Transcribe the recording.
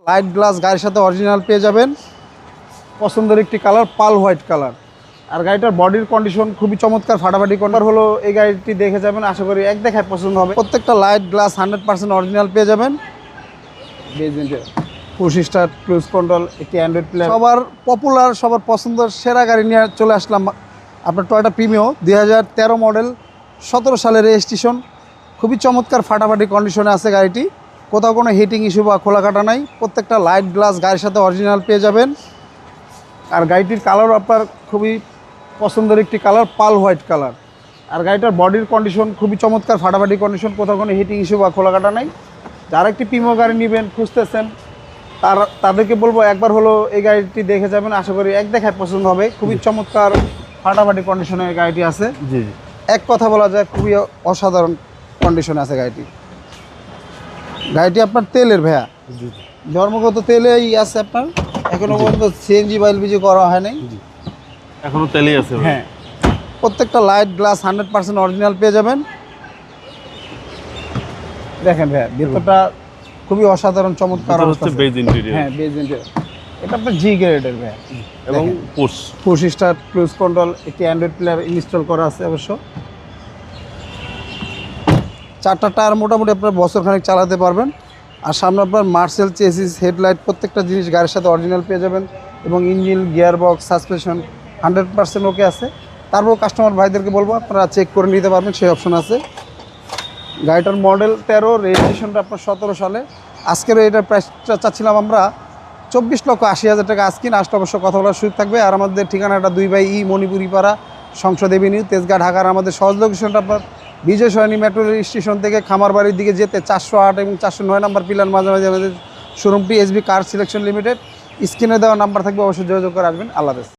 Light glass গাড়ির সাথে original পেয়ে যাবেন। পছন্দের একটি কালার পাল হোয়াইট কালার। আর গাড়িটার বডির কন্ডিশন খুবই চমৎকার, ফাটাফাটি কন্ডার হলো। এই গাড়িটি দেখে যাবেন, আশা করি এক দেখায় পছন্দ হবে। প্রত্যেকটা লাইট গ্লাস 100% অরিজিনাল পেয়ে যাবেন। পুশ স্টার্ট, ক্রুজ কন্ট্রোল, একটি অ্যান্ড্রয়েড প্লে। সবার পপুলার, সবার পছন্দের সেরা গাড়ি নিয়ে চলে আসলাম আপনার টয়োটা প্রিমিও 2013 মডেল, 17 সালের রেজিস্ট্রেশন। খুবই চমৎকার ফাটাফাটি কন্ডিশনে আছে গাড়িটি, কোথাও কোনো হিটিং ইস্যু বা খোলা কাটা নাই। প্রত্যেকটা লাইট গ্লাস গাড়ির সাথে অরিজিনাল পেয়ে যাবেন। আর গাড়িটির কালারও আপনার খুবই পছন্দের একটি কালার পাল হোয়াইট কালার। আর গাড়িটার বডির কন্ডিশন খুবই চমৎকার, ফাটাফাটি কন্ডিশন, কোথাও কোনো হিটিং ইস্যু বা খোলা কাটা নাই। যারা একটি প্রিমিও গাড়ি নেবেন খুঁজতেছেন তাদেরকে বলবো একবার হলো এই গাড়িটি দেখে যাবেন, আশা করি এক দেখায় পছন্দ হবে। খুবই চমৎকার ফাটাফাটি কন্ডিশনের গাড়িটি আছে। জি, এক কথা বলা যায় খুবই অসাধারণ কন্ডিশনে আছে গাড়িটি। গাড়িটি আপনার তেলের ভাইয়া, জি, ধর্মগত তেলেই আছে আপনার, এখনো পর্যন্ত সিএনজি বা এলপিজি করা হয় নাই। এখনো তেলই আছে। হ্যাঁ, প্রত্যেকটা লাইট গ্লাস 100% অরিজিনাল পেয়ে যাবেন। দেখেন ভাইয়া, ভিতরটা খুবই অসাধারণ চমৎকার হচ্ছে বেজ ইন্টেরিয়র। হ্যাঁ, বেজ ইন্টেরিয়র। এটা আপনার জি গ্রেডের ভাইয়া, এবং পুশ স্টার্ট, ক্রুজ কন্ট্রোল, একটি অ্যান্ড্রয়েড প্লেয়ার ইনস্টল করা আছে অবশ্য। 4টা টায়ার মোটামুটি আপনার বছরখানেক চালাতে পারবেন। আর সামনে আপনার মার্সেল চেসিস, হেডলাইট, প্রত্যেকটা জিনিস গাড়ির সাথে অরিজিনাল পেয়ে যাবেন। এবং ইঞ্জিন, গিয়ার বক্স, সাসপেনশন 100% ওকে আছে। তারপর কাস্টমার ভাইদেরকে বলবো আপনারা চেক করে নিতে পারবেন, সেই অপশন আছে। গাড়িটার মডেল 13, রেজিস্ট্রেশনটা আপনার 17 সালে। আজকের এটার প্রাইসটা চাচ্ছিলাম আমরা 24,80,000 টাকা। আজকে আসলে অবশ্য কথা বলার সুযোগ থাকবে। আর আমাদের ঠিকানাটা 2/E মণিপুরি পাড়া, সংসদ এভিনিউ, তেজগাঁ, ঢাকার। আমাদের সহজ লোকেশনটা আপনার বিজয় সরণি মেট্রো স্টেশন থেকে খামারবাড়ির দিকে যেতে 408 এবং 409 নাম্বার পিলার মাঝামাঝি আমাদের শোরুমটি এসবি কার সিলেকশন লিমিটেড। স্ক্রিনে দেওয়া নাম্বার থাকবে, অবশ্যই যোগাযোগ করে আসবেন। আল্লাহ হাফেজ।